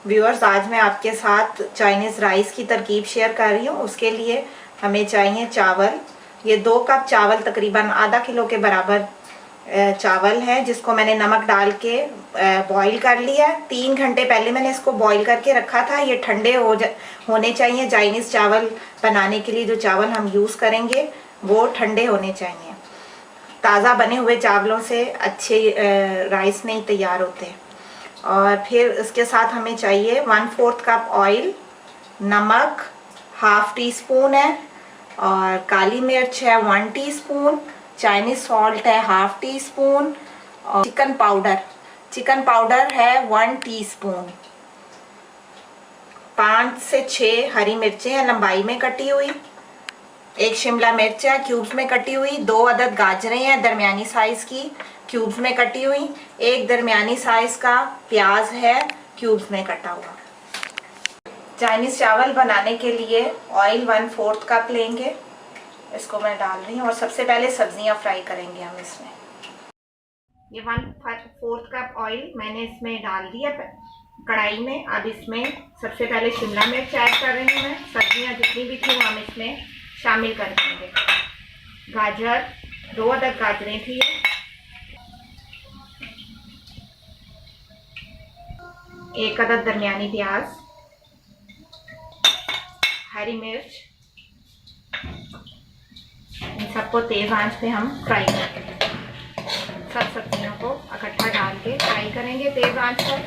Viewers, आज मैं आपके साथ चाइनीज़ राइस की तरकीब शेयर कर रही हूँ। उसके लिए हमें चाहिए चावल। ये 2 कप चावल, तकरीबन आधा किलो के बराबर चावल है, जिसको मैंने नमक डाल के बॉईल कर लिया। 3 घंटे पहले मैंने इसको बॉईल करके रखा था। ये ठंडे होने चाहिए। चाइनीज़ चावल बनाने के लिए जो चावल हम यूज़ करेंगे वो ठंडे होने चाहिए। ताज़ा बने हुए चावलों से अच्छे राइस नहीं तैयार होते। और फिर इसके साथ हमें चाहिए 1/4 कप ऑयल, नमक हाफ टी स्पून है, और काली मिर्च है 1 टीस्पून, चाइनीज सॉल्ट है हाफ टी स्पून, और चिकन पाउडर है 1 टीस्पून। 5 से 6 हरी मिर्चें हैं लंबाई में कटी हुई, 1 शिमला मिर्च है क्यूब्स में कटी हुई, 2 अदद गाजरें हैं दरमियानी साइज की क्यूब्स में कटी हुई, 1 दरमियानी साइज का प्याज है क्यूब्स में कटा हुआ। चाइनीज चावल बनाने के लिए ऑयल 1/4 कप लेंगे। इसको मैं डाल रही हूँ और सबसे पहले सब्जियां फ्राई करेंगे हम इसमें। ये 1/4 कप ऑयल मैंने इसमें डाल दिया कढ़ाई में। अब इसमें सबसे पहले शिमला मिर्च ऐड कर रही हूँ मैं। सब्जियां जितनी भी थी हम इसमें शामिल कर देंगे। गाजर, 2 अदद गाजरें थी, 1 अदद दरमियानी प्याज, हरी मिर्च। इन सबको तेज आंच पे हम फ्राई करेंगे। सब सब्जियों को इकट्ठा डाल के फ्राई करेंगे तेज आंच पर।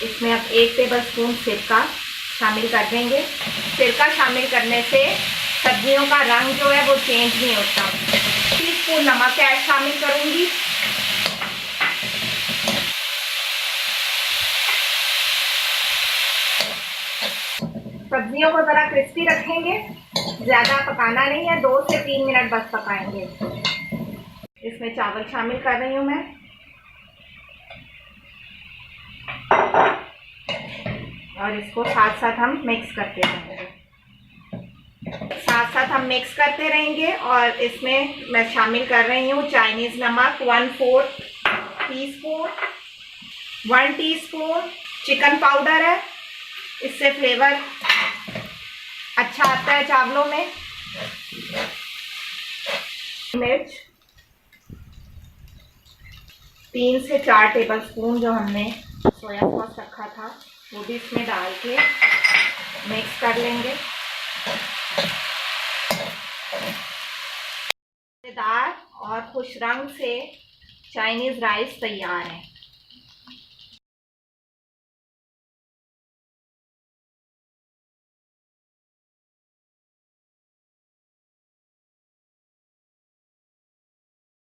इसमें अब 1 टेबलस्पून सिरका शामिल कर देंगे। सिरका शामिल करने से सब्जियों का रंग जो है वो चेंज नहीं होता। टीस्पून नमक ऐड शामिल करूंगी। सब्जियों को ज़रा क्रिस्पी रखेंगे, ज़्यादा पकाना नहीं है, 2 से 3 मिनट बस पकाएंगे। इसमें चावल शामिल कर रही हूँ मैं, और इसको साथ साथ हम मिक्स करते रहेंगे। और इसमें मैं शामिल कर रही हूँ चाइनीज़ नमक 1/4 टीस्पून, 1 टीस्पून चिकन पाउडर है, इससे फ्लेवर अच्छा आता है चावलों में। मिर्च 3 से 4 टेबलस्पून जो हमने सोया सॉस रखा था वो भी इसमें डाल के मिक्स कर लेंगे। मज़ेदार और खुश रंग से चाइनीज़ राइस तैयार है।